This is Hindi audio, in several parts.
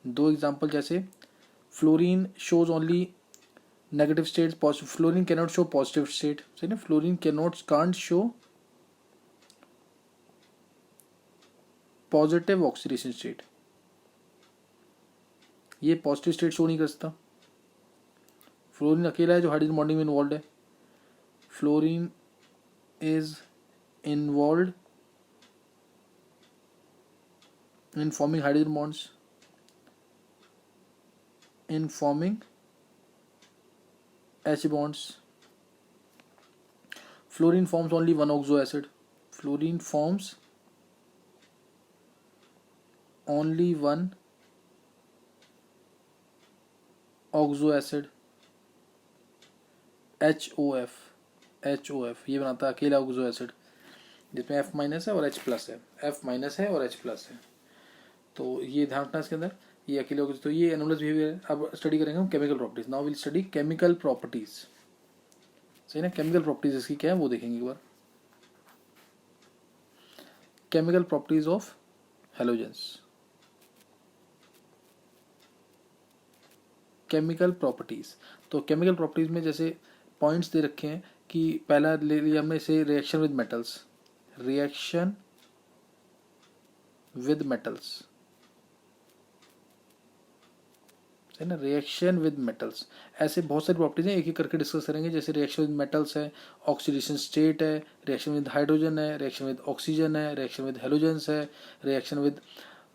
दो एग्जांपल जैसे fluorine shows only negative state, fluorine can not show positive state, सही ना, fluorine can't show positive oxidation state, ये पॉजिटिव स्टेट शो नहीं कर सकता। फ्लोरीन अकेला है जो हाइड्रोजन बॉन्डिंग में इन्वॉल्व है। Fluorine is involve in forming hydrogen bonds, in forming H bonds. Fluorine forms only one oxo acid. Fluorine forms only one oxo acid, HOF। ये बनाता है अकेला ऑक्सो एसिड जिसमें F माइनस है और H प्लस है, F माइनस है और H प्लस है। तो ये ध्यान रखना इसके अंदर, ये अकेले ऑक्सो। तो ये एनोमलस बिहेवियर है। अब स्टडी करेंगे हम chemical properties. Now will study chemical properties, सही ना। केमिकल प्रॉपर्टीज इसकी क्या है वो देखेंगे एक बार। Chemical properties of halogens. Chemical properties, तो केमिकल प्रॉपर्टीज में जैसे पॉइंट्स दे रखे हैं कि पहला ले लिया हमने इसे reaction with metals, reaction with metals, है ना, रिएक्शन विद मेटल्स। ऐसे बहुत सारी प्रॉपर्टीज हैं, एक एक करके डिस्कस करेंगे। जैसे रिएक्शन विद मेटल्स है, ऑक्सीडेशन स्टेट है, रिएक्शन विद हाइड्रोजन है, रिएक्शन विद ऑक्सीजन है, रिएक्शन विद हेलोजेंस है, रिएक्शन विद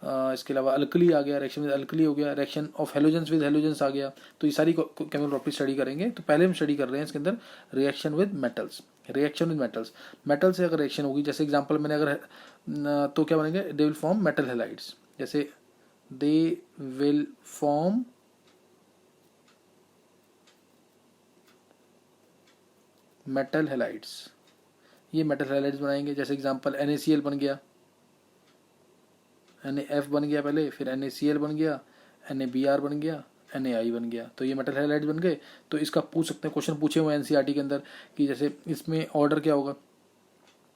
इसके अलावा अल्कली आ गया, रिएक्शन विद अल्कली हो गया, reaction of halogens with halogens आ गया। तो ये सारी केमिकल प्रॉपर्टीज स्टडी करेंगे। तो पहले हम स्टडी कर रहे हैं इसके अंदर reaction with metals. Reaction with metals, metal से अगर रिएक्शन होगी, जैसे एग्जांपल मैंने अगर तो क्या बनेंगे, they will form metal halides. जैसे they will form metal halides, ये मेटल हैलाइड्स बनाएंगे। जैसे एग्जांपल NaCl बन गया, NaF बन गया पहले, फिर NaCl बन गया, NaBr बन गया, NaI बन गया। तो ये मेटल हैलाइड्स बन गए। तो इसका पूछ सकते हैं, क्वेश्चन पूछे हुए NCERT के अंदर कि जैसे इसमें ऑर्डर क्या होगा,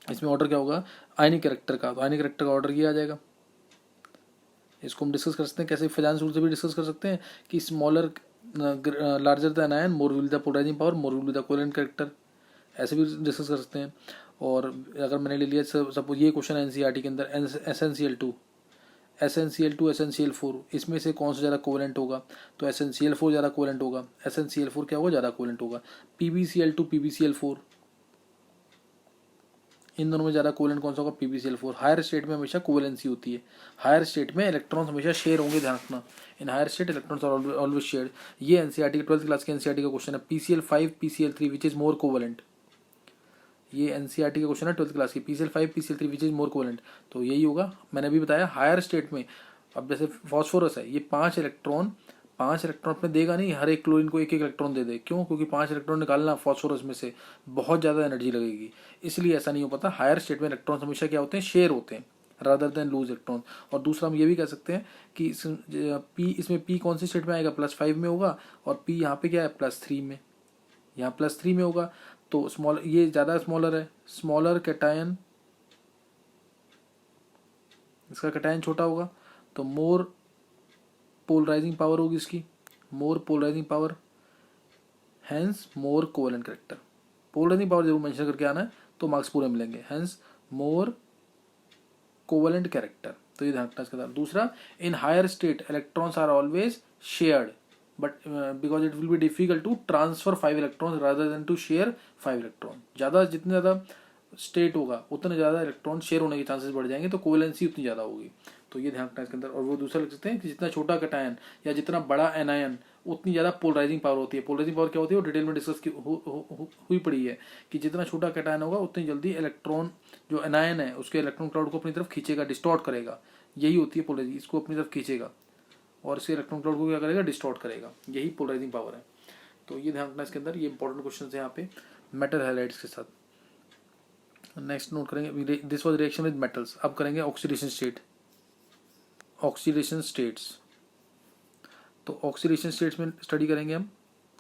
इसमें ऑर्डर क्या होगा आयनिक कैरेक्टर का। तो आयनिक कैरेक्टर का ऑर्डर किया आ जाएगा। इसको हम डिस्कस कर सकते हैं कैसे, फिजांस रूल से भी डिस्कस कर सकते हैं कि smaller larger than ion more will the polarising power more will the covalent character, ऐसे भी डिस्कस कर सकते हैं। और अगर मैंने ले लिया सपोज ये क्वेश्चन NCERT के अंदर SnCl2, SnCl2 इसमें से कौन सा ज़्यादा कोवेलेंट होगा, तो SnCl4 ज़्यादा कोवेलेंट होगा। SnCl4 क्या होगा, ज़्यादा कोवेलेंट होगा। PbCl2 PbCl4, इन दोनों में ज़्यादा कोवेलेंट कौन सा होगा, PbCl4। हायर स्टेट में हमेशा कोवेलेंसी होती है, हायर स्टेट में इलेक्ट्रॉन्स हमेशा शेयर होंगे, ध्यान रखना। In higher state electrons are always shared. ये NCERT के 12th क्लास के NCERT का क्वेश्चन है। PCl5 PCl3 which is more covalent, ये NCERT का क्वेश्चन है 12th क्लास की। PCl5 PCl3 which is more covalent, तो यही होगा। मैंने अभी बताया हायर स्टेट में, अब जैसे फॉस्फोरस है, ये 5 इलेक्ट्रॉन अपने देगा नहीं, हर एक क्लोरीन को एक एक इलेक्ट्रॉन दे दे। क्यों, क्योंकि 5 इलेक्ट्रॉन निकालना फॉस्फोरस में से बहुत ज़्यादा एनर्जी लगेगी, इसलिए ऐसा नहीं हो पाता। हायर स्टेट में इलेक्ट्रॉन हमेशा क्या होते हैं, शेयर होते हैं रादर देन लूज इलेक्ट्रॉन। और दूसरा हम ये भी कह सकते हैं कि इसमें P कौन सी स्टेट में आएगा, +5 में होगा, और P यहाँ पे क्या है, +3 में, यहाँ +3 में होगा। तो स्मॉल, ये ज़्यादा स्मॉलर है, स्मॉलर कैटायन, इसका कैटायन छोटा होगा, तो मोर पोलराइजिंग पावर होगी इसकी, मोर पोलराइजिंग पावर, हैंस मोर कोवेलेंट कैरेक्टर। पोलराइजिंग पावर जरूर मेंशन करके आना है तो मार्क्स पूरे मिलेंगे। हैंस मोर कोवेलेंट कैरेक्टर, तो ये ध्यान रखना इसके साथ। दूसरा, in higher state electrons are always shared but because it will be difficult to transfer 5 electrons rather than to share 5 electron. ज़्यादा, जितने ज़्यादा स्टेट होगा उतने ज़्यादा इलेक्ट्रॉन शेयर होने के चांसेस बढ़ जाएंगे, तो कोवेलेंसी उतनी ज़्यादा होगी। तो ये ध्यान रखना इसके अंदर। और वो दूसरा लिख सकते हैं कि जितना छोटा कैटायन या जितना बड़ा एनायन उतनी ज़्यादा पोलराइजिंग पावर होती है। पोलराइजिंग पावर क्या होती है वो डिटेल में डिस्कस हुई पड़ी है कि जितना छोटा कैटायन होगा उतनी जल्दी इलेक्ट्रॉन, जो एनायन है उसके इलेक्ट्रॉन क्लाउड को अपनी तरफ खींचेगा, डिस्टॉर्ट करेगा। यही होती है पोलराइजिंग, इसको अपनी तरफ खींचेगा और इसके इलेक्ट्रॉन क्लाउड को क्या करेगा, डिस्टॉर्ट करेगा। यही पोलराइजिंग पावर है। तो ये ध्यान रखना इसके अंदर, ये इंपॉर्टेंट क्वेश्चन है यहाँ पे मेटल हैलाइड्स के साथ। नेक्स्ट नोट करेंगे, this was reaction with metals. अब करेंगे ऑक्सीडेशन स्टेट, ऑक्सीडेशन स्टेट्स। तो ऑक्सीडेशन स्टेट्स में स्टडी करेंगे हम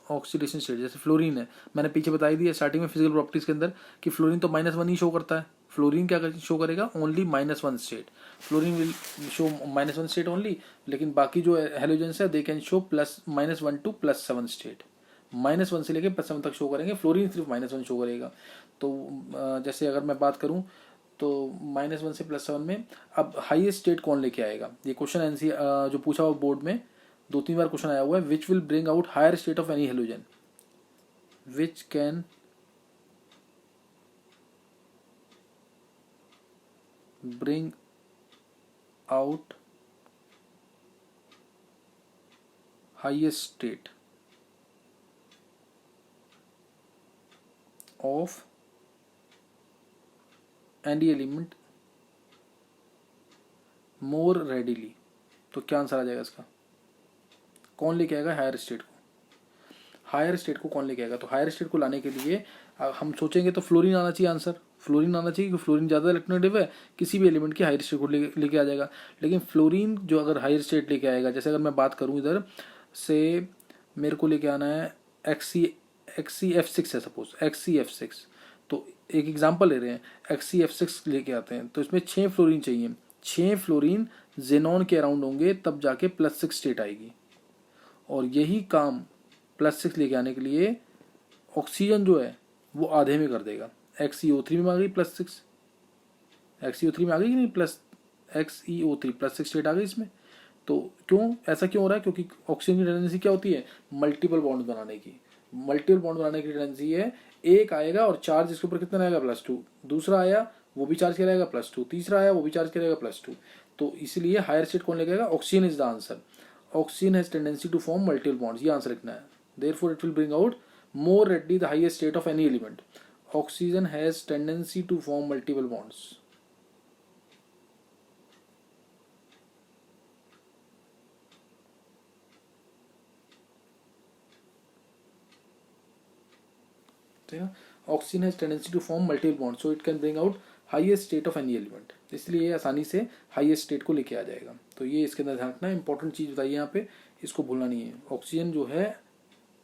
ऑक्सीडेशन स्टेट। जैसे फ्लोरीन है, मैंने पीछे बताई दी है स्टार्टिंग में फिजिकल प्रॉपर्टीज के अंदर कि फ्लोरीन तो -1 ही शो करता है, फ्लोरीन क्या शो करेगा, only -1 state, fluorine will show -1 state only, लेकिन बाकी जो हेलोजेंस है they can show -1 to +7 state, -1 से लेके +7 तक शो करेंगे, फ्लोरीन सिर्फ -1 शो करेगा। तो जैसे अगर मैं बात करूं तो -1 से +7 में अब हाईएस्ट स्टेट कौन लेके आएगा, ये क्वेश्चन एनसी जो पूछा हुआ बोर्ड में 2-3 बार क्वेश्चन आया हुआ है, which will bring out higher state of any halogen, which can bring out highest state of any element more readily। तो क्या आंसर आ जाएगा इसका, कौन लेके आएगा हायर स्टेट को, हायर स्टेट को कौन लेके आएगा। तो हायर स्टेट को लाने के लिए हम सोचेंगे तो फ्लोरीन आना चाहिए, आंसर फ्लोरीन आना चाहिए क्योंकि फ्लोरीन ज़्यादा इलेक्ट्रोनेगेटिव है, किसी भी एलिमेंट की हायर स्टेट को लेके आ जाएगा। लेकिन फ्लोरीन जो अगर हायर स्टेट लेके आएगा, जैसे अगर मैं बात करूँ इधर से मेरे को लेके आना है XCF6 है, सपोज XCF6, तो एक एग्जांपल ले रहे हैं, XCF6 लेके आते हैं तो इसमें 6 फ्लोरीन चाहिए, 6 फ्लोरीन जेनॉन के अराउंड होंगे तब जाके +6 स्टेट आएगी। और यही काम +6 लेके आने के लिए ऑक्सीजन जो है वो आधे में कर देगा, XeO3 में आ गई +6, XeO3 में आ गई कि नहीं, XeO3 +6 स्टेट आ गई इसमें। तो क्यों ऐसा क्यों हो रहा है, क्योंकि ऑक्सीजन की टेंडेंसी क्या होती है, मल्टीपल बॉन्ड बनाने की, मल्टीपल बॉन्ड बनाने की टेंडेंसी है, एक आएगा और चार्ज इसके ऊपर कितना रहेगा +2, दूसरा आया वो भी चार्ज किया रहेगा +2, तीसरा आया वो भी चार्ज किया रहेगा +2। तो इसलिए हायर स्टेट कौन लेगा, oxygen is the answer, oxygen has tendency to form multiple bonds, ये आंसर लिखना है। Therefore it will bring out more readily the highest state of any element, oxygen has tendency to form multiple bonds। Oxygen has tendency to form multiple bond, so it can bring out highest state of any element, इसलिए ये आसानी से हाईएस्ट स्टेट को लेके आ जाएगा। तो ये इसके अंदर ध्यान रखना, इंपॉर्टेंट चीज बताइए यहाँ पे, इसको भूलना नहीं है। ऑक्सीजन जो है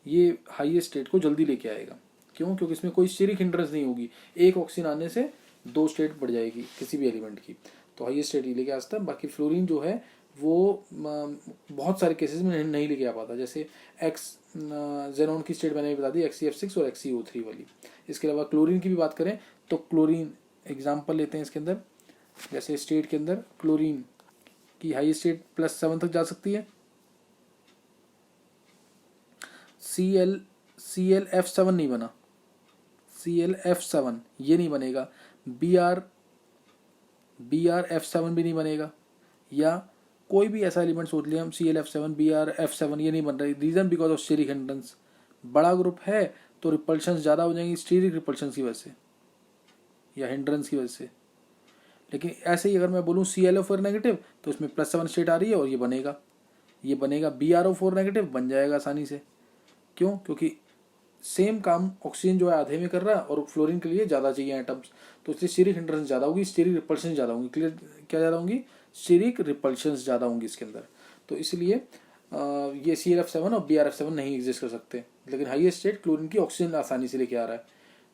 ये हाईएस्ट स्टेट को जल्दी लेके आएगा, क्यों, क्योंकि इसमें कोई स्टेरिक हिंड्रेंस नहीं होगी, एक ऑक्सीजन आने से 2 स्टेट बढ़ जाएगी किसी भी एलिमेंट की, तो हाईएस्ट स्टेट ही लेके आ सकता है। बाकी फ्लोरीन जो है वो बहुत सारे केसेस में नहीं लेके आ पाता, जैसे जेनॉन की स्टेट मैंने बता दी XCF6 और XeO3 वाली। इसके अलावा क्लोरीन की भी बात करें तो क्लोरीन एग्जाम्पल लेते हैं इसके अंदर, जैसे स्टेट के अंदर क्लोरीन की हाईएस्ट स्टेट +7 तक जा सकती है, ClF7 नहीं बना, ClF7 ये नहीं बनेगा, BrF7 भी नहीं बनेगा, या कोई भी ऐसा एलिमेंट सोच लिया हम ClF7 BrF7 ये नहीं बन रही, reason because of steric hindrance, बड़ा ग्रुप है तो रिपल्शन ज़्यादा हो जाएंगी स्टेरिक रिपल्शन की वजह से या हिंड्रेंस की वजह से। लेकिन ऐसे ही अगर मैं बोलूँ ClO4 नेगेटिव तो इसमें +7 स्टेट आ रही है और ये बनेगा BrO4 नेगेटिव बन जाएगा आसानी से, क्यों, क्योंकि सेम काम ऑक्सीजन जो है आधे में कर रहा है और फ्लोरीन के लिए ज़्यादा चाहिए एटम्स, तो इसलिए स्टेरिक हिंड्रेंस ज़्यादा होगी, स्टेरिक रिपल्शन ज़्यादा होंगी, क्लियर क्या ज़्यादा होंगी, स्टेरिक रिपल्शन ज़्यादा होंगी इसके अंदर। तो इसलिए ये ClF7 और BrF7 नहीं एग्जिस्ट कर सकते, लेकिन हाईएस्ट स्टेट क्लोरीन की ऑक्सीजन आसानी से लेके आ रहा है।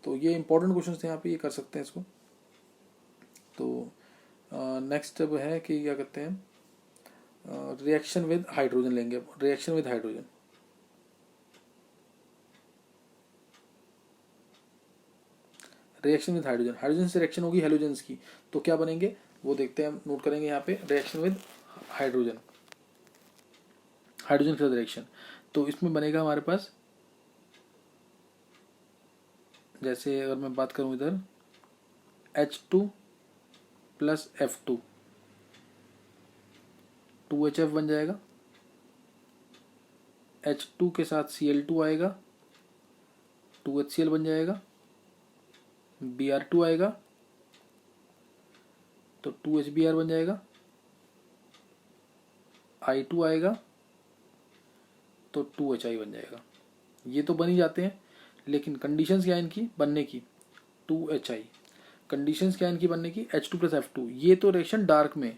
तो ये इंपॉर्टेंट क्वेश्चन थे यहाँ पे, ये कर सकते हैं इसको। तो नेक्स्ट अब है कि क्या कहते हैं, रिएक्शन विद हाइड्रोजन लेंगे, reaction with hydrogen. Reaction with hydrogen, hydrogen से रिएक्शन होगी हेलोजेंस की, तो क्या बनेंगे वो देखते हैं, नोट करेंगे यहाँ पे, रिएक्शन विद हाइड्रोजन, हाइड्रोजन के साथ रिएक्शन। तो इसमें बनेगा हमारे पास, जैसे अगर मैं बात करूँ इधर H2 + F2 2HF बन जाएगा, H2 के साथ Cl2 आएगा 2HCl बन जाएगा, Br2 आएगा तो 2HBr बन जाएगा, I2 आएगा तो 2HI बन जाएगा। ये तो बन ही जाते हैं, लेकिन कंडीशंस क्या है इनकी बनने की, 2HI कंडीशंस क्या है इनकी बनने की, H2 + F2, ये तो रिएक्शन डार्क में,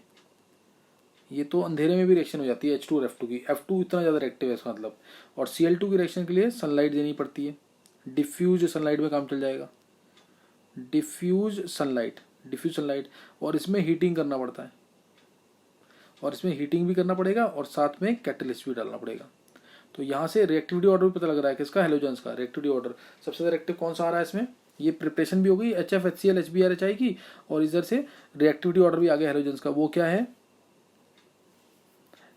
ये तो अंधेरे में भी रिएक्शन हो जाती है H2 और F2 की, F2 इतना ज़्यादा रिएक्टिव है इसका मतलब। और Cl2 की रिएक्शन के लिए सनलाइट देनी पड़ती है, डिफ्यूज सनलाइट में काम चल जाएगा, डिफ्यूज सनलाइट डिफ्यूज सनलाइट, और इसमें हीटिंग करना पड़ता है, और इसमें हीटिंग भी करना पड़ेगा और साथ में कैटलिस्ट भी डालना पड़ेगा। तो यहाँ से रिएक्टिविटी ऑर्डर भी पता लग रहा है किसका, हेलोजेंस का रिएक्टिविटी ऑर्डर। सबसे ज़्यादा रिएक्टिव कौन सा आ रहा है इसमें, ये प्रिपरेशन भी हो गई HF HCl HBr HI की, और इधर से रिएक्टिविटी ऑर्डर भी आ गया हेलोजेंस का। वो क्या है,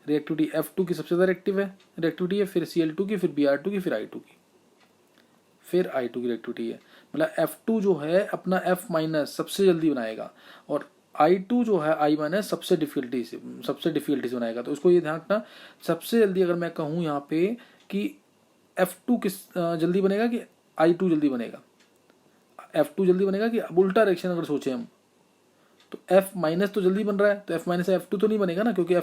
रिएक्टिविटी F2 की सबसे ज़्यादा रिएक्टिविटी है, फिर Cl2 की, फिर Br2 की, फिर I2 की, फिर I2 की रिएक्टिविटी है। मतलब F2 जो है अपना F माइनस सबसे जल्दी बनाएगा, और I2 जो है I माइनस सबसे डिफिकल्टी से बनाएगा। तो इसको ये ध्यान रखना, सबसे जल्दी अगर मैं कहूँ यहाँ पे कि F2 किस जल्दी बनेगा कि I2 जल्दी बनेगा, F2 जल्दी बनेगा कि, अब उल्टा डायरेक्शन अगर सोचें हम, तो F माइनस तो जल्दी बन रहा है, तो F माइनस से F2 तो नहीं बनेगा ना, क्योंकि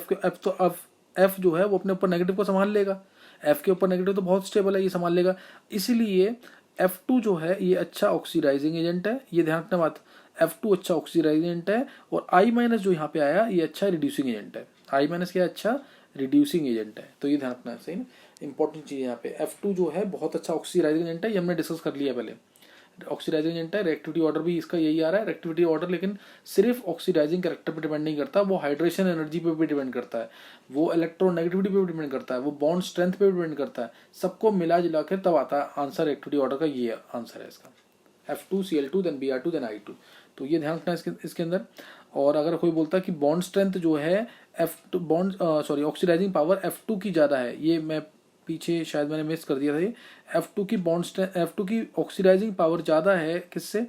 F जो है वो अपने ऊपर नेगेटिव को संभाल लेगा, F के ऊपर नेगेटिव तो बहुत स्टेबल है, ये संभाल लेगा। इसीलिए F2 जो है ये अच्छा ऑक्सीडाइजिंग एजेंट है, ये ध्यान रखना बात, F2 अच्छा ऑक्सीडाइजिंग एजेंट है, और I माइनस जो यहाँ पे आया ये अच्छा रिड्यूसिंग एजेंट है। I माइनस क्या अच्छा रिड्यूसिंग एजेंट है, तो ये ध्यान रखना है, सही ना, इंपॉर्टेंट चीज़ यहाँ पे। F2 जो है बहुत अच्छा ऑक्सीडाइजिंग एजेंट है, ये हमने डिस्कस कर लिया पहले। ऑक्सीडाइजिंग एजेंट है, रिएक्टिविटी ऑर्डर भी इसका यही आ रहा है, रिएक्टिविटी ऑर्डर, लेकिन सिर्फ ऑक्सीडाइजिंग कैरेक्टर पे डिपेंड नहीं करता, वो हाइड्रेशन एनर्जी पे भी डिपेंड करता है, वो इलेक्ट्रोनेगेटिविटी पे भी डिपेंड करता है, वो बॉन्ड स्ट्रेंथ पे भी डिपेंड करता है। सबको मिला जुला कर तब आता है आंसर रिएक्टिविटी ऑर्डर का, ये आंसर है इसका, F2 Cl2 then Br2 then I2। तो ये ध्यान रखना इसके अंदर। और अगर कोई बोलता है कि बॉन्ड स्ट्रेंथ जो है ऑक्सीडाइजिंग पावर F2 की ज़्यादा है, ये मैं पीछे शायद मैंने मिस कर दिया था, ये F2 की बॉन्ड स्ट्रेंथ, F2 की ऑक्सीडाइजिंग पावर ज़्यादा है किससे,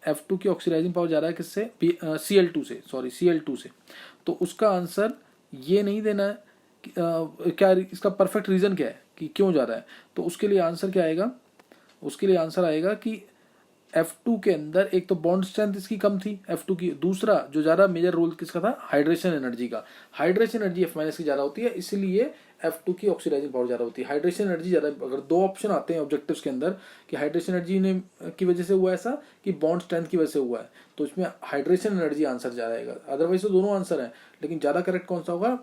F2 की ऑक्सीडाइजिंग पावर ज़्यादा है किससे, Cl2 से। तो उसका आंसर ये नहीं देना है क्या इसका परफेक्ट रीज़न क्या है कि क्यों ज़्यादा है। तो उसके लिए आंसर क्या आएगा, उसके लिए आंसर आएगा कि F2 के अंदर एक तो बॉन्ड स्ट्रेंथ इसकी कम थी F2 की, दूसरा जो ज़्यादा मेजर रोल किसका था, हाइड्रेशन एनर्जी का। हाइड्रेशन एनर्जी F माइनस की ज़्यादा होती है, इसलिए F2 की ऑक्सीडाइजिंग पावर ज़्यादा होती है। हाइड्रेशन एनर्जी ज़्यादा, अगर दो ऑप्शन आते हैं ऑब्जेक्टिव्स के अंदर कि हाइड्रेशन एनर्जी ने की वजह से हुआ ऐसा कि बॉन्ड स्ट्रेंथ की वजह से हुआ है, तो इसमें हाइड्रेशन एनर्जी आंसर ज़्यादा आएगा। अदरवाइज तो दोनों आंसर हैं, लेकिन ज़्यादा करेक्ट कौन सा होगा,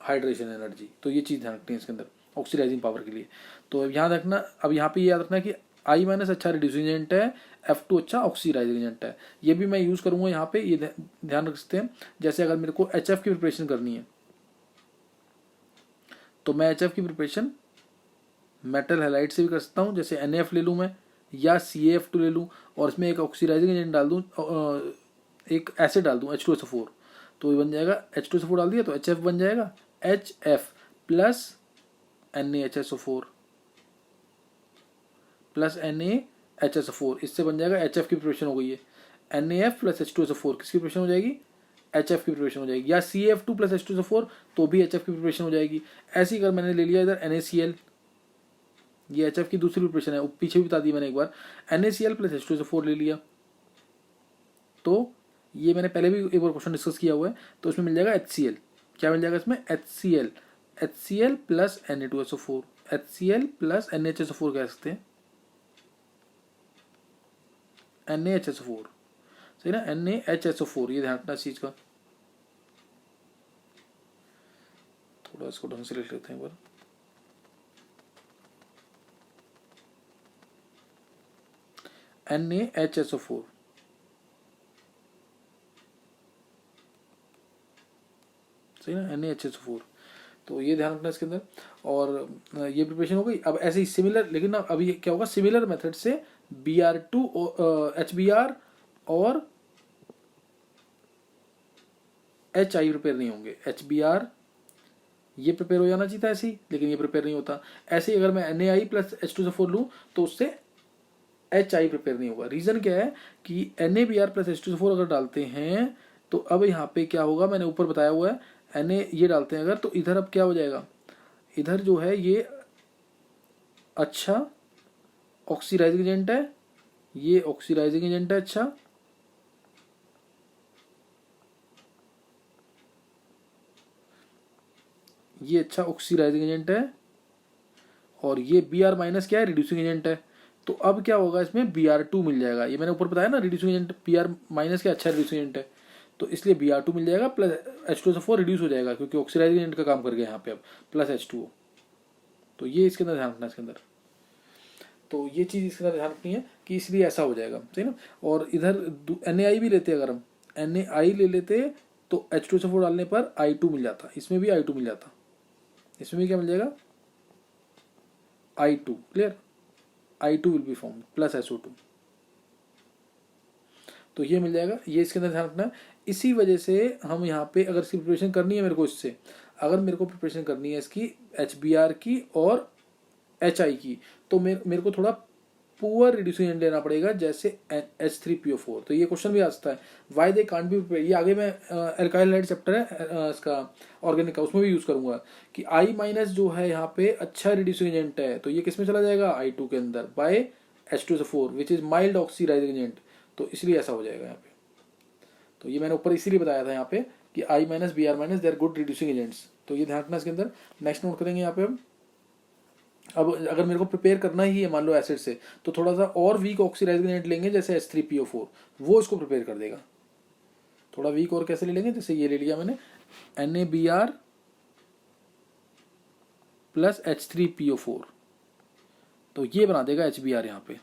हाइड्रेशन एनर्जी। तो ये चीज़ ध्यान रखनी है इसके अंदर ऑक्सीडाइजिंग पावर के लिए। तो यहाँ रखना, अब यहाँ पे याद रखना कि I माइनस अच्छा रिड्यूसिंग एजेंट है, F2 अच्छा ऑक्सीडाइजिंग एजेंट है। ये भी मैं यूज़ करूँगा यहाँ पे, ये ध्यान रख सकते हैं। जैसे अगर मेरे को HF की प्रिपरेशन करनी है, तो मैं HF की प्रिपरेशन मेटल हैलाइड से भी कर सकता हूँ, जैसे NaF ले लूँ मैं, या CaF2 ले लूँ, और इसमें एक ऑक्सीडाइजिंग एजेंट डाल दूँ, एक एसिड डाल दूँ H2SO4, तो ये बन जाएगा, H2SO4 डाल दिया तो HF बन जाएगा, HF plus NaHSO4 plus NaHSO4, इससे बन जाएगा HF की प्रिपरेशन हो गई है। NaF प्लस H2SO4 किसकी प्रिपरेशन हो जाएगी, HF की प्रिपरेशन हो जाएगी, या CaF2 प्लस H2SO4 तो भी HF की प्रिपरेशन हो जाएगी। ऐसे ही अगर मैंने ले लिया इधर NaCl, ये HF की दूसरी प्रिपरेशन है, पीछे भी बता दी मैंने एक बार, NaCl प्लस H2SO4 ले लिया, तो ये मैंने पहले भी एक बार क्वेश्चन डिस्कस किया हुआ है, तो इसमें मिल जाएगा HCl, क्या मिल जाएगा इसमें, HCl plus Na2SO4, HCl plus NaHSO4 कह सकते हैं, NaHSO4, सही ना, NaHSO4, ये ध्यान रखना इस चीज का। थोड़ा इसको ढंग से लिख लेते हैं एक बार, NaHSO4, सही ना, NaHSO4। तो ये ध्यान रखना इसके अंदर, और ये प्रिपरेशन हो गई। अब ऐसे ही सिमिलर, लेकिन ना अभी क्या होगा, सिमिलर मेथड से Br2 HBr और HI प्रिपेयर नहीं होंगे। HBr ये प्रिपेयर हो जाना चाहिए था ऐसे ही, लेकिन ये प्रिपेयर नहीं होता। ऐसे ही अगर मैं NaI प्लस H2SO4 लूँ तो उससे HI प्रिपेयर नहीं होगा। रीज़न क्या है कि NaBr प्लस H2SO4 अगर डालते हैं तो अब यहाँ पे क्या होगा, मैंने ऊपर बताया हुआ है, Na ये डालते हैं अगर, तो इधर अब क्या हो जाएगा, इधर जो है ये अच्छा ऑक्सीडाइजिंग एजेंट है, ये ऑक्सीडाइजिंग एजेंट है अच्छा, ये अच्छा ऑक्सीडाइजिंग एजेंट है, और ये Br माइनस क्या है, रिड्यूसिंग एजेंट है। तो अब क्या होगा, इसमें Br2 मिल जाएगा, ये मैंने ऊपर बताया ना, रिड्यूसिंग एजेंट Br माइनस क्या अच्छा रिड्यूसिंग एजेंट है, तो इसलिए Br2 मिल जाएगा, प्लस H2SO4 रिड्यूस हो जाएगा क्योंकि ऑक्सीडाइजिंग एजेंट का काम कर गया यहाँ पे अब, प्लस H2O। तो ये इसके अंदर ध्यान रखना इसके अंदर। तो ये चीज़ इसके अंदर ध्यान रखनी है कि इसलिए ऐसा हो जाएगा, सही ना। और इधर NaI भी लेते, अगर हम NaI ले लेते तो H2SO4 डालने पर I2 मिल जाता, इसमें भी I2 मिल जाता, इसमें भी क्या मिल जाएगा I2, clear. I2 will be form plus SO2, तो ये मिल जाएगा, ये इसके अंदर ध्यान रखना है। इसी वजह से हम यहाँ पे अगर इसकी प्रिपरेशन करनी है मेरे को, इससे अगर मेरे को प्रिपरेशन करनी है इसकी HBr की और HI की, तो मेरे को थोड़ा पुअर रिड्यूसिंग एजेंट लेना पड़ेगा, जैसे H3PO4। तो ये क्वेश्चन भी आ सकता है, why they can't be prepare. ये आगे मैं एल्काइल हाइड चैप्टर है इसका ऑर्गेनिक का, उसमें भी यूज करूंगा कि I- जो है यहाँ पे अच्छा रिड्यूसिंग एजेंट है, तो ये किस में चला जाएगा I2 के अंदर by H2SO4 which is mild oxidizing agent, तो इसलिए ऐसा हो जाएगा यहाँ पे। तो ये मैंने ऊपर इसीलिए बताया था यहाँ पे कि I-Br- they are good reducing agents, तो ये ध्यान रखना इसके अंदर। नेक्स्ट नोट करेंगे यहाँ पे हम, अब अगर मेरे को प्रिपेयर करना ही है मान लो एसिड से, तो थोड़ा सा और वीक ऑक्सीडाइजिंग एजेंट लेंगे जैसे H3PO4, वो इसको प्रिपेयर कर देगा। थोड़ा वीक और कैसे ले लेंगे, जैसे ये ले लिया मैंने NaBr प्लस H3PO4, तो ये बना देगा HBr यहाँ पे,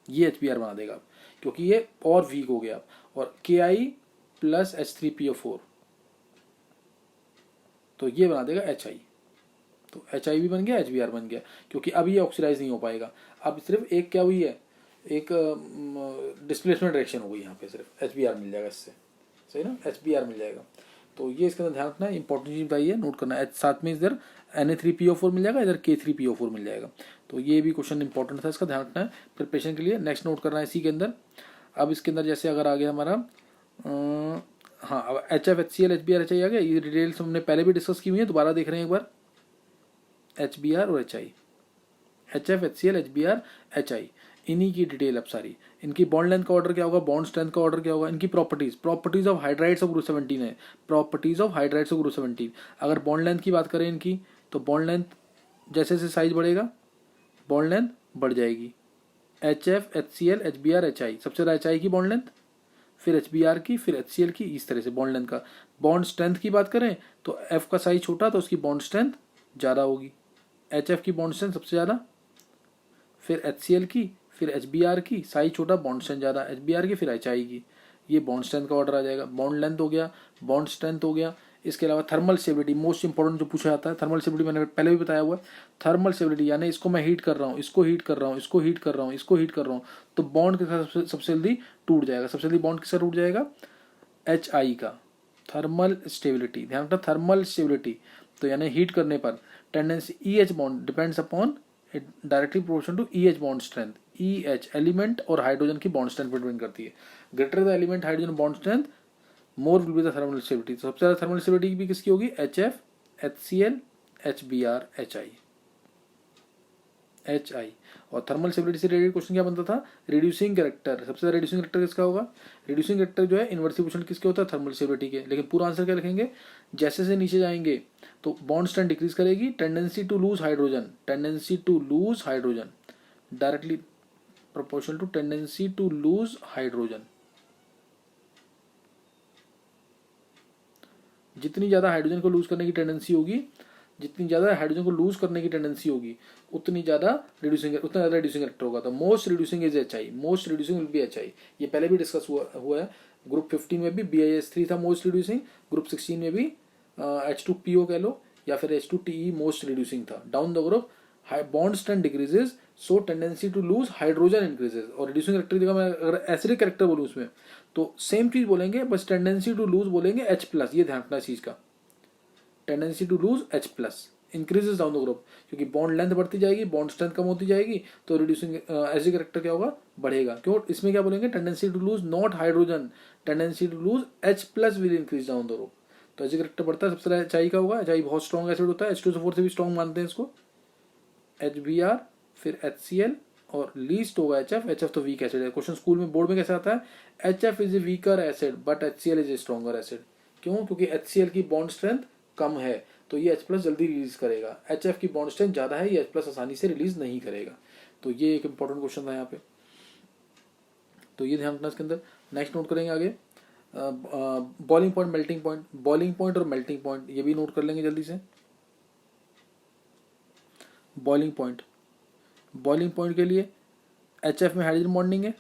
ये HBr बना देगा क्योंकि ये और वीक हो गया। और Ki प्लस H3PO4, तो ये बना देगा HI, तो HI भी बन गया, HBr बन गया, क्योंकि अब ये ऑक्सीडाइज नहीं हो पाएगा। अब सिर्फ एक क्या हुई है, एक डिस्प्लेसमेंट रिएक्शन हो गई यहाँ पे, सिर्फ HBr मिल जाएगा इससे, सही ना, HBr मिल जाएगा। तो ये इसके अंदर ध्यान रखना है, इंपॉर्टेंट चीज बताइए, नोट करना है। साथ में इधर Na3PO4 मिल जाएगा, इधर K3PO4 मिल जाएगा। तो ये भी क्वेश्चन इंपॉर्टेंट था, इसका ध्यान रखना है प्रिपरेशन के लिए। नेक्स्ट नोट करना है इसी के अंदर। अब इसके अंदर जैसे अगर आ गया हमारा हाँ, अब HF HCl HBr HI आ गया, ये डिटेल्स हमने पहले भी डिस्कस की हुई है, दोबारा देख रहे हैं एक बार। HBr और HI, HF HCl HBr HI, इन्हीं की डिटेल अब सारी। इनकी बॉन्ड लेंथ का ऑर्डर क्या होगा, बॉन्ड स्ट्रेंथ का ऑर्डर क्या होगा, इनकी properties of hydrides of group 17 है, properties of hydrides of group 17। अगर बॉन्ड लेंथ की बात करें इनकी, तो बॉन्ड लेंथ जैसे जैसे साइज बढ़ेगा बॉन्ड लेंथ बढ़ जाएगी। HF HCl HBr HI, सबसे ज़्यादा HI की बॉन्ड लेंथ, फिर HBr की, फिर HCl की, इस तरह से बॉन्ड लेंथ का। बॉन्ड स्ट्रेंथ की बात करें तो F का साइज छोटा तो उसकी बॉन्ड स्ट्रेंथ ज़्यादा होगी, HF की बॉन्ड स्ट्रेंथ सबसे ज़्यादा, फिर HCl की, फिर HBr की, साइज छोटा बॉन्ड स्ट्रेंथ ज़्यादा, HBr की, फिर HI की। ये बॉन्ड स्ट्रेंथ का ऑर्डर आ जाएगा। बॉन्ड लेंथ हो गया, बॉन्ड स्ट्रेंथ हो गया। इसके अलावा थर्मल स्टेबिलिटी, मोस्ट इंपॉर्टेंट जो पूछा जाता है, थर्मल स्टेबिलिटी मैंने पहले भी बताया हुआ है। थर्मल स्टेबिलिटी यानी इसको मैं हीट कर रहा हूँ, इसको हीट कर रहा हूँ, इसको हीट कर रहा हूँ, इसको हीट कर रहा हूँ, तो बॉन्ड के साथ सबसे जल्दी टूट जाएगा। सबसे जल्दी बॉन्ड किसका टूट जाएगा, HI का। थर्मल स्टेबिलिटी, ध्यान रखना थर्मल स्टेबिलिटी, तो यानी हीट करने पर tendency EH bond depends upon directly proportional to EH bond strength. EH element और हाइड्रोजन की बॉन्ड स्ट्रेंथ पर डिपेंड करती है। Greater the element hydrogen bond strength more will be the thermal stability. तो सबसे ज्यादा थर्मल स्टेबिलिटी भी किसकी होगी, HF HCl HBr HI। और थर्मल स्टेबिलिटी से रिलेटेड क्वेश्चन क्या बनता था, रिड्यूसिंग कैरेक्टर। सबसे ज्यादा रिड्यूसिंग कैरेक्टर किसका होगा, रिड्यूसिंग कैरेक्टर जो है इनवर्सिव पोजिशन किसके होता है, थर्मल स्टेबिलिटी के। लेकिन पूरा आंसर क्या लिखेंगे, जैसे से नीचे जाएंगे तो बॉन्ड स्ट्रेंथ डिक्रीज करेगी, tendency to lose hydrogen, tendency to lose hydrogen directly proportional to tendency to lose hydrogen. जितनी ज्यादा हाइड्रोजन को लूज करने की टेंडेंसी होगी, जितनी ज्यादा हाइड्रोजन को लूज करने की टेंडेंसी होगी, उतनी ज्यादा रिड्यूसिंग कैरेक्टर होगा। तो most reducing is HI, most reducing will be HI। ये पहले भी डिस्कस हुआ है। ग्रुप 15 में भी BiS3 था मोस्ट रिड्यूसिंग, ग्रुप 16 में भी H2PO कह लो या फिर H2TE मोस्ट रिड्यूसिंग था। Down the group bond strength decreases, so tendency to lose hydrogen increases. और रिड्यूसिंग कैरेक्टर की जगह मैं अगर एसिडिक कैरेक्टर बोलूँ उसमें, तो सेम चीज बोलेंगे, बस टेंडेंसी टू लूज बोलेंगे H+। ये ध्यान रखना इस चीज का, tendency to lose H+ increases down the group, क्योंकि बॉन्ड लेंथ बढ़ती जाएगी, बॉन्ड स्ट्रेंथ कम होती जाएगी, तो रिड्यूसिंग एसिडिक कैरेक्टर क्या होगा, बढ़ेगा। क्यों, इसमें क्या बोलेंगे, tendency to lose not hydrogen, tendency to lose H+ will increase down the group. तो एसिडिक कैरेक्टर बढ़ता है, सबसे ज्यादा HI का होगा। HI बहुत स्ट्रॉन्ग एसिड होता है, H2SO4 से भी स्ट्रॉन्ग मानते हैं इसको। HBr, फिर HCl और लीस्ट होगा HF। HF तो वीक एसिड है। क्वेश्चन स्कूल में बोर्ड में कैसे आता है, HF is a weaker acid but HCl is a stronger acid. क्यों, क्योंकि HCl की बॉन्ड स्ट्रेंथ कम है, तो ये H+ जल्दी रिलीज करेगा। HF की बॉन्ड स्ट्रेंथ ज्यादा है, ये H+ आसानी से रिलीज नहीं करेगा। तो ये एक इंपॉर्टेंट क्वेश्चन था यहाँ पे, तो ये ध्यान रखना इसके अंदर। नेक्स्ट नोट करेंगे आगे, boiling point, melting point. Boiling point और मेल्टिंग पॉइंट ये भी नोट कर लेंगे जल्दी से। बॉइलिंग पॉइंट, बॉइलिंग पॉइंट के लिए HF में हाइड्रोजन बॉन्डिंग है,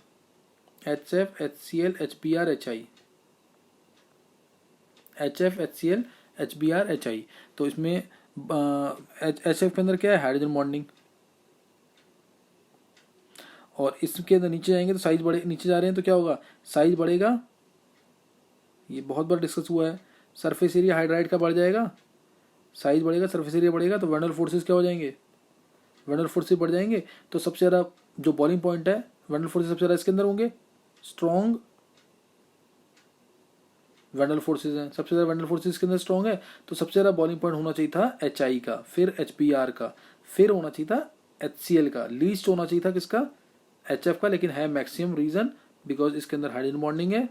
HF HCl HBr HI, HF HCl HBr HI। तो इसमें HF के अंदर क्या है, हाइड्रोजन बॉन्डिंग, और इसके अंदर नीचे जाएंगे तो साइज बढ़े, नीचे जा रहे हैं तो क्या होगा, साइज बढ़ेगा, ये बहुत बार डिस्कस हुआ है। सरफेस एरिया हाइड्राइड का बढ़ जाएगा, साइज बढ़ेगा, सरफेस एरिया बढ़ेगा, तो वैंडल फोर्सेस क्या हो जाएंगे, वैंडल फोर्सेस बढ़ जाएंगे। तो सबसे ज़्यादा जो बॉलिंग पॉइंट है, वैंडल फोर्सेस सबसे ज़्यादा इसके अंदर होंगे, स्ट्रॉन्ग वैंडल फोर्सेस हैं, सबसे ज़्यादा वैंडल फोर्सेस इसके अंदर स्ट्रॉन्ग है। तो सबसे ज़्यादा बॉलिंग पॉइंट होना चाहिए था HI का, फिर HBr का, फिर होना चाहिए था HCl का, लीस्ट होना चाहिए था किसका, HF का, लेकिन है मैक्सिमम। रीज़न बिकॉज इसके अंदर हाइड्रोजन बॉन्डिंग है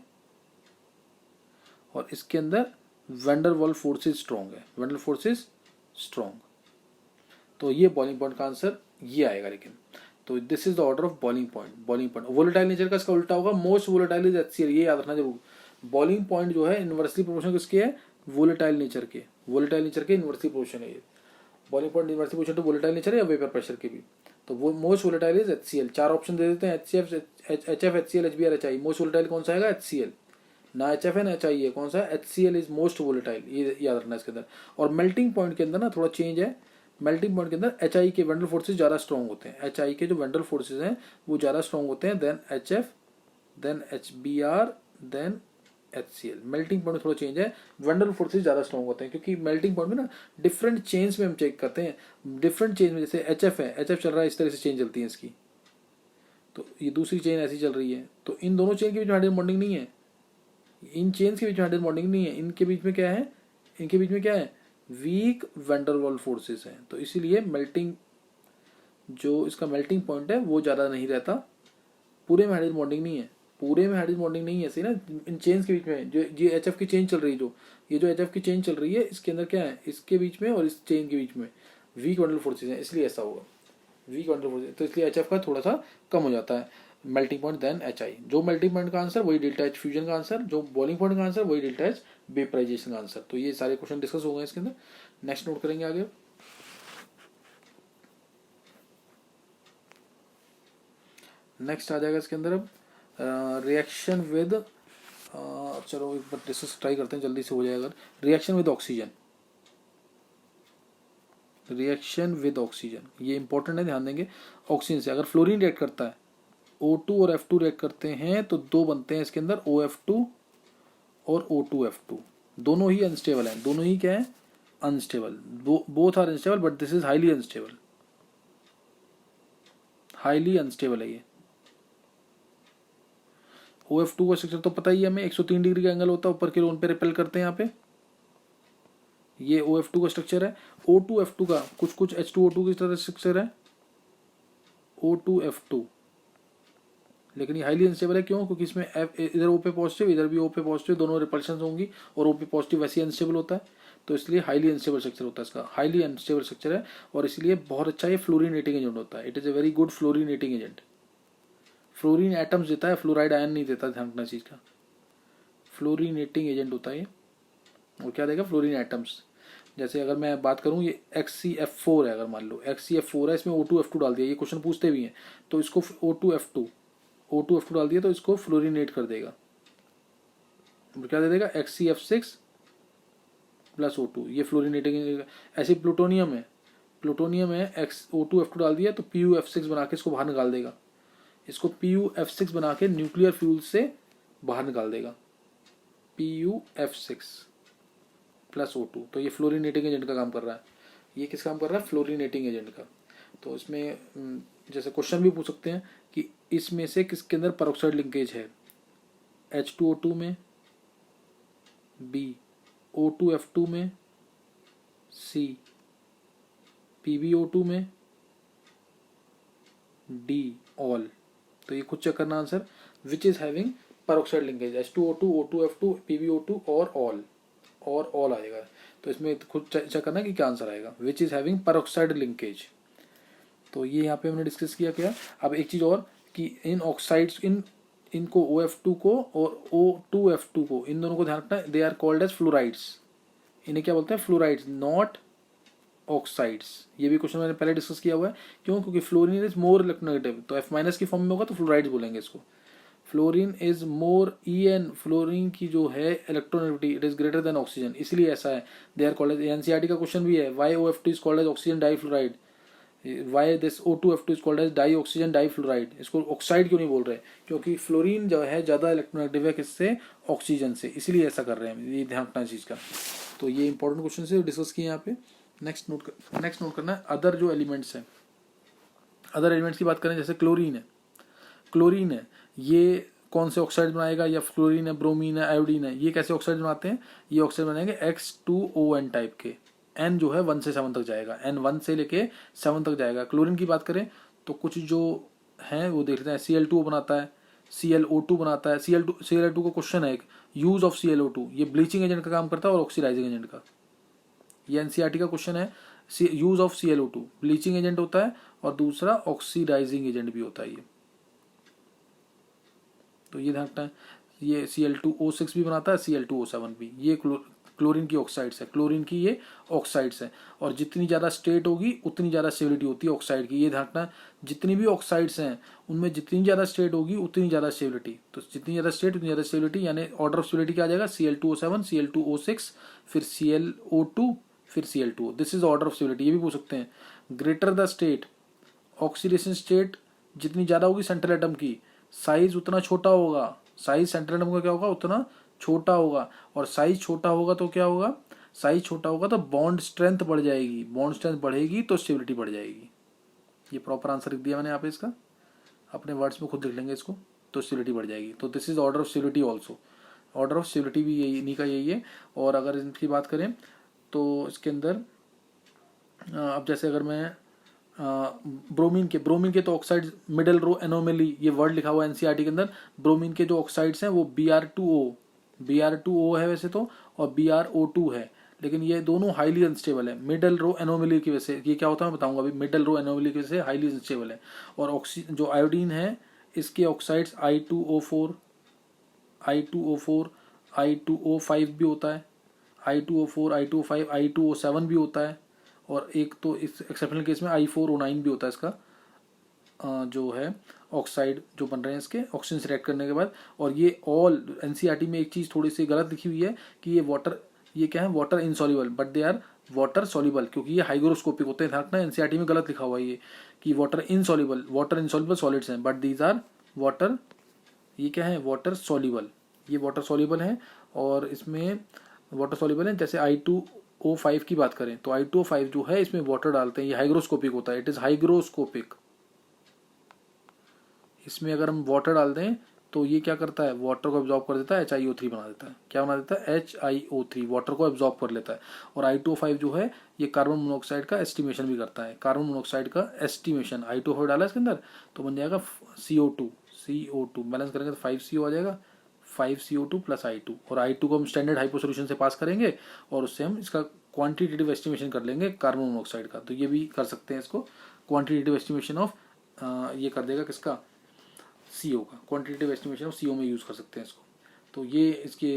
और इसके अंदर वैंडर वाल फोर्सेस स्ट्रॉन्ग है, वैंडल फोर्सेस स्ट्रॉन्ग। तो ये बॉलिंग पॉइंट का आंसर ये आएगा। लेकिन तो this is the order of bowling point. Bowling point volatile nature का इसका उल्टा होगा, मोस्ट वोलेटाइल इज HCl, ये याद रखना जरूर। बॉलिंग पॉइंट जो है इनवर्सली प्रोपोर्शनल किसके है, वोलेटाइल नेचर के, वोलेटाइल नेचर के इनवर्सली प्रोपोर्शनल है ये। Boiling point inversely proportional to volatile nature या वेपर प्रेशर के भी। तो वो मोस्ट वोलेटाइल इज HCl। चार ऑप्शन दे देते हैं, HF HCl HBr HI। Most volatile कौन सा आएगा, HCl, ना HF है ना HI है, कौन सा है, HCl इज मोस्ट वोलेटाइल, ये याद रखना इसके अंदर। और मेल्टिंग पॉइंट के अंदर ना थोड़ा चेंज है, मेल्टिंग पॉइंट के अंदर HI के वैंडल फोर्सेस ज़्यादा स्ट्रॉन्ग होते हैं, HI के जो वैंडल फोर्सेस हैं वो ज़्यादा स्ट्रॉन्ग होते हैं then HF, then HBr, then HCl। Melting point में थोड़ा चेंज है, वैंडल फोर्सेस ज़्यादा स्ट्रॉन्ग होते हैं, क्योंकि मेल्टिंग पॉइंट में ना डिफरेंट चेन्स में हम चेक करते हैं। डिफरेंट चेंज में जैसे HF है, HF चल रहा है, इस तरह से चेन चलती है इसकी, तो ये दूसरी चेन ऐसी चल रही है, तो इन दोनों चेन के बीच में हाइड्रोजन बॉन्डिंग नहीं है, इन चेन्स के बीच में हाइड्रोजन बॉन्डिंग नहीं है, इनके बीच में क्या है, इनके बीच में क्या है, वीक वैंडर वाल फोर्सेस हैं। तो इसीलिए मेल्टिंग, जो इसका मेल्टिंग पॉइंट है वो ज़्यादा नहीं रहता, पूरे में हाइड्रोजन बॉन्डिंग नहीं है, पूरे में हाइड्रोजन बॉन्डिंग नहीं है, सही ना। इन चेन्स के बीच में जो ये HF की चेन चल रही है, जो ये जो HF की चेन चल रही है, इसके अंदर क्या है, इसके बीच में और इस चेन के बीच में वीक वैंडल फोर्सेस हैं, इसलिए ऐसा होगा, वीक वैंडल फोर्सेस। तो इसलिए HF का थोड़ा सा कम हो जाता है मेल्टिंग पॉइंट देन HI। जो मेल्टिंग पॉइंट का आंसर वही डेल्टा H फ्यूजन का आंसर, जो बॉइलिंग पॉइंट का आंसर वही डेल्टा H वेपराइजेशन का आंसर। तो ये सारे क्वेश्चन डिस्कस हो गए इसके अंदर। नेक्स्ट नोट करेंगे आगे। नेक्स्ट आ जाएगा इसके अंदर अब रिएक्शन विद, चलो एक बार डिस्कस ट्राई करते हैं, जल्दी से हो जाएगा। Reaction with oxygen, reaction with oxygen ये इंपॉर्टेंट है, ध्यान देंगे। ऑक्सीजन से अगर फ्लोरीन रिएक्ट करता है, O2 और F2 रिएक्ट करते हैं तो दो बनते हैं इसके अंदर, OF2 और O2F2। दोनों ही अनस्टेबल हैं, दोनों ही क्या है, unstable, both are unstable, but this is highly unstable, highly unstable है ये। OF2 का स्ट्रक्चर तो पता ही है हमें, 103 डिग्री का एंगल होता है, ऊपर के लोन पे रिपेल करते हैं यहाँ पे, ये OF2 का स्ट्रक्चर है। O2F2 का कुछ कुछ H2O2 की तरह स्ट्रक्चर है, O2F2, लेकिन ये हाईली अनस्टेबल है। क्यों? क्योंकि इसमें इधर O पे पॉजिटिव, इधर भी O पे पॉजिटिव, दोनों रिपल्शन होंगी, और O पे पॉजिटिव वैसे ही अनस्टेबल होता है, तो इसलिए हाईली अनस्टेबल स्ट्रक्चर होता है इसका, हाईली अनस्टेबल स्ट्रक्चर है, और इसलिए बहुत अच्छा ये फ्लोरीनेटिंग एजेंट होता है। It is a very good fluorinating agent. Fluorine atoms देता है, फ्लोराइड आयन नहीं देता, ध्यान रखना चीज़ का। फ्लोरीनेटिंग एजेंट होता है ये, और क्या देगा, फ्लोरीन एटम्स। जैसे अगर मैं बात करूँ, ये XCF4 है, अगर मान लो XCF4 है, इसमें O2F2 डाल दिया, ये क्वेश्चन पूछते भी हैं, तो इसको O2F2 डाल दिया तो इसको फ्लोरीनेट कर देगा, क्या दे देगा, XCF6 प्लस O2, ये फ्लोरीनेटिंग। ऐसे प्लूटोनियम है, O2F2 डाल दिया तो PuF6 बना के इसको बाहर निकाल देगा, इसको PuF6 बना के न्यूक्लियर फ्यूल से बाहर निकाल देगा, PuF6 प्लस O2। तो ये फ्लोरीनेटिंग एजेंट का काम कर रहा है। ये किस काम कर रहा है, फ्लोरीनेटिंग एजेंट का। तो इसमें जैसे क्वेश्चन भी पूछ सकते हैं कि इसमें से किसके अंदर पेरोक्साइड लिंकेज है, H2O2 में, B O2F2 में, C PbO2 में, D ऑल। तो ये खुद चेक करना answer, which is having peroxide linkage, H2O2 O2F2 PbO2 और ऑल आएगा। तो इसमें खुद चेक करना कि क्या आंसर आएगा, which is having peroxide linkage. तो ये यहाँ पे हमने डिस्कस किया क्या। अब एक चीज़ और कि इन ऑक्साइड्स, इनको OF2 को और O2F2 को, इन दोनों को ध्यान रखना, they are called as fluorides. इन्हें क्या बोलते हैं, फ्लोराइड्स, नॉट ऑक्साइड्स। ये भी क्वेश्चन मैंने पहले डिस्कस किया हुआ है। क्यों? क्योंकि फ्लोरीन इज मोर इलेक्ट्रोनेगेटिव, तो F माइनस की फॉर्म में होगा तो फ्लोराइड्स बोलेंगे इसको। Fluorine is more EN, fluorine की जो है electronegativity it is greater than oxygen, इसलिए ऐसा है। They are called as, NCERT का क्वेश्चन भी है, why OF2 is called as oxygen difluoride, why this O2F2 is called as dioxygen difluoride. इसको ऑक्साइड क्यों नहीं बोल रहे? क्योंकि फ्लोरीन जो है ज्यादा इलेक्ट्रोनेगेटिव है किससे? ऑक्सीजन से, इसीलिए ऐसा कर रहे हैं। ये ध्यान रखना चीज का। तो ये इंपॉर्टेंट क्वेश्चन से डिस्कस किए यहाँ पे। नेक्स्ट नोट करना है अदर जो एलिमेंट्स हैं। अदर एलिमेंट्स की बात करें, जैसे क्लोरीन है, ये कौन से ऑक्साइड बनाएगा? या फ्लोरीन है, ब्रोमीन है, आयोडीन है, ये कैसे ऑक्साइड बनाते हैं? ये ऑक्साइड बनाएंगे X2ON टाइप के। N जो है 1 से 7 तक जाएगा, N 1 से लेके 7 तक जाएगा। क्लोरीन की बात करें तो कुछ जो हैं वो देख लेते हैं। Cl2O बनाता है, ClO2 बनाता है। Cl2 का क्वेश्चन है एक, यूज ऑफ ClO2, ये ब्लीचिंग एजेंट का काम करता है और ऑक्सीडाइजिंग एजेंट का। ये एनसीईआरटी का क्वेश्चन है। Use of ClO2 bleaching agent होता है और दूसरा ऑक्सीडाइजिंग एजेंट भी होता है ये, तो ये ध्यान रखना है। ये Cl2O6 भी बनाता है, Cl2O7 भी। ये क्लोरीन की ऑक्साइड्स है, क्लोरीन की ये ऑक्साइड्स है। और जितनी ज़्यादा स्टेट होगी उतनी ज़्यादा स्टेबिलिटी होती है ऑक्साइड की, ये ध्यान रखना। जितनी भी ऑक्साइड्स हैं उनमें जितनी ज़्यादा स्टेट होगी उतनी ज़्यादा स्टेबिलिटी, तो जितनी ज़्यादा स्टेट उतनी ज़्यादा स्टेबिलिटी, यानी ऑर्डर ऑफ स्टेबिलिटी क्या आ जाएगा? Cl2O7, Cl2O6, फिर ClO2, फिर Cl2O। This is order of stability. ये भी पूछ सकते हैं। Greater the state, oxidation state जितनी ज़्यादा होगी सेंट्रल एटम की, साइज उतना छोटा होगा। साइज सेंट्रल एटम का क्या होगा? उतना छोटा होगा। और साइज छोटा होगा तो क्या होगा? साइज छोटा होगा तो बॉन्ड स्ट्रेंथ बढ़ जाएगी, बॉन्ड स्ट्रेंथ बढ़ेगी तो स्टेबिलिटी बढ़ जाएगी। ये प्रॉपर आंसर लिख दिया मैंने यहाँ पे इसका, अपने वर्ड्स में खुद लिख लेंगे इसको, तो स्टेबिलिटी बढ़ जाएगी। तो this is order of stability also. Order of stability भी यही, इन्हीं का यही है। और अगर इनकी बात करें तो इसके अंदर अब जैसे अगर मैं ब्रोमीन के तो ऑक्साइड मिडल रो एनोमली, ये वर्ड लिखा हुआ है एनसीईआरटी के अंदर। ब्रोमीन के जो ऑक्साइड्स हैं वो Br2O है वैसे तो, और BrO2 है, लेकिन ये दोनों हाईली अनस्टेबल है मिडल रो एनोमली की वजह से। ये क्या होता है मैं बताऊंगा अभी। मिडल रो एनोमली की वजह से हाईली अनस्टेबल है। और जो आयोडीन है इसके ऑक्साइड्स I2O4, I2O5 भी होता है, I2O4, I2O5, I2O7 भी होता है। और एक तो इस एक्सेप्शनल केस में I4O9 भी होता है इसका, जो है ऑक्साइड जो बन रहे हैं इसके ऑक्सीजन से रिएक्ट करने के बाद। और ये ऑल एनसीईआरटी में एक चीज़ थोड़ी सी गलत लिखी हुई है कि ये क्या है? Water insoluble, but they are water soluble, क्योंकि ये हाइग्रोस्कोपिक होते हैं। ध्यान रखना, एनसीईआरटी में गलत लिखा हुआ है ये कि वाटर इनसॉल्युबल सॉलिड्स हैं, बट दीज आर वाटर, ये क्या है? वाटर सॉल्युबल, ये वाटर सॉल्युबल है। और इसमें वाटर सॉल्युबल है। जैसे I2O5 की बात करें तो I2O5 जो है इसमें वाटर डालते हैं, ये हाइग्रोस्कोपिक होता है, इट इज हाइग्रोस्कोपिक। इसमें अगर हम वाटर डाल दें तो ये क्या करता है? वाटर को एब्जॉर्ब कर देता है, HiO3 बना देता है। क्या बना देता है? HiO3, वाटर को एब्जॉर्ब कर लेता है। और I2O5 जो है ये कार्बन मोनोऑक्साइड का एस्टिमेशन भी करता है, कार्बन मोनोऑक्साइड का एस्टिमेशन। I2O5 डाला इसके अंदर तो बन जाएगा CO2, बैलेंस करेंगे तो 5CO आ जाएगा, 5CO2 प्लस I2। और I2 को हम स्टैंडर्ड हाइपो सोल्यूशन से पास करेंगे और उससे हम इसका क्वांटिटेटिव एस्टिमेशन कर लेंगे कार्बन मोनोऑक्साइड का। तो ये भी कर सकते हैं इसको, क्वांटिटेटिव एस्टिमेशन ऑफ ये कर देगा किसका? CO का, क्वांटिटेटिव एस्टिमेशन ऑफ CO में यूज़ कर सकते हैं इसको। तो ये इसके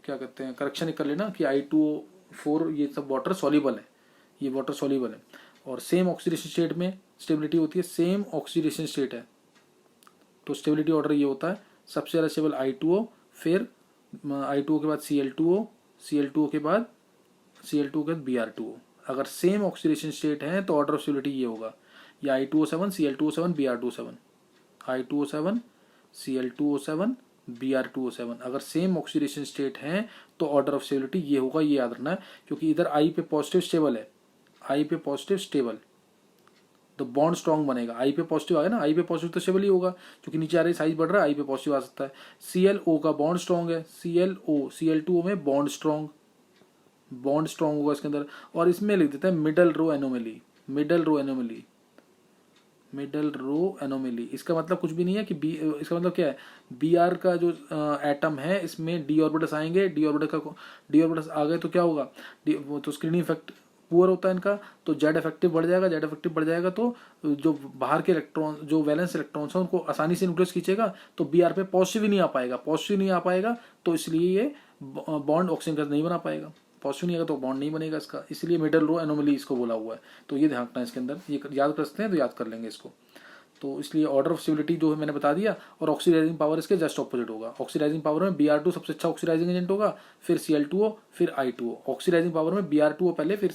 क्या कहते हैं, करेक्शन कर लेना कि I2O4 ये सब वाटर सॉल्युबल है, ये वाटर सॉल्युबल है। और सेम ऑक्सीडेशन स्टेट में स्टेबिलिटी होती है, सेम ऑक्सीडेशन स्टेट है तो स्टेबिलिटी ऑर्डर ये होता है। सबसे ज़्यादा स्टेबल I2O, फिर I2O के बाद Cl2O, Cl2O के बाद Br2O। अगर सेम ऑक्सीडेशन स्टेट है तो ऑर्डर ऑफ स्टेबिलिटी ये होगा, या I2O7, Cl2O7, Br2O7, I2O7, Cl2O7, Br2O7। अगर सेम ऑक्सीडेशन स्टेट है तो ऑर्डर ऑफ स्टेबिलिटी ये होगा, ये याद रखना है। क्योंकि इधर I पे पॉजिटिव स्टेबल है, I पे पॉजिटिव स्टेबल, तो बॉन्ड स्ट्रॉन्ग बनेगा। I पे पॉजिटिव आ गया ना, I पे पॉजिटिव तो स्टेबल ही होगा, क्योंकि नीचे आ रही साइज बढ़ रहा है, I पे पॉजिटिव आ सकता है। ClO का बॉन्ड स्ट्रॉन्ग है, Cl2O में बॉन्ड स्ट्रॉन्ग होगा इसके अंदर। और इसमें लिख देता है मिडल रो एनोमली। इसका मतलब कुछ भी नहीं है कि इसका मतलब क्या है? Br का जो एटम है इसमें d ऑर्बिटल्स आएंगे, d ऑर्बिटल्स आ गए तो क्या होगा? वो तो स्क्रीनिंग इफेक्ट पुअर होता है इनका, तो जेड इफेक्टिव बढ़ जाएगा तो जो बाहर के इलेक्ट्रॉन, जो वैलेंस इलेक्ट्रॉन्स हैं उनको आसानी से न्यूक्लियस खींचेगा, तो Br पे पॉजिटिव ही नहीं आ पाएगा, तो इसलिए ये बॉन्ड ऑक्सीजन का नहीं बना पाएगा। पॉजिटिव नहीं आएगा तो बॉन्ड नहीं बनेगा इसका, इसलिए मिडल रो एनोमली इसको बोला हुआ है। तो ये ध्यान रखना है इसके अंदर, ये याद कर सकते हैं तो याद कर लेंगे इसको। तो इसलिए ऑर्डर ऑफ स्टेबिलिटी जो है मैंने बता दिया, और ऑक्सीडाइजिंग पावर इसके जस्ट ऑपोजिट होगा। ऑक्सीडाइजिंग पावर में Br2 सबसे अच्छा ऑक्सीडाइजिंग एजेंट होगा, फिर Cl2O, फिर I2O। ऑक्सीडाइजिंग पावर में Br2O पहले, फिर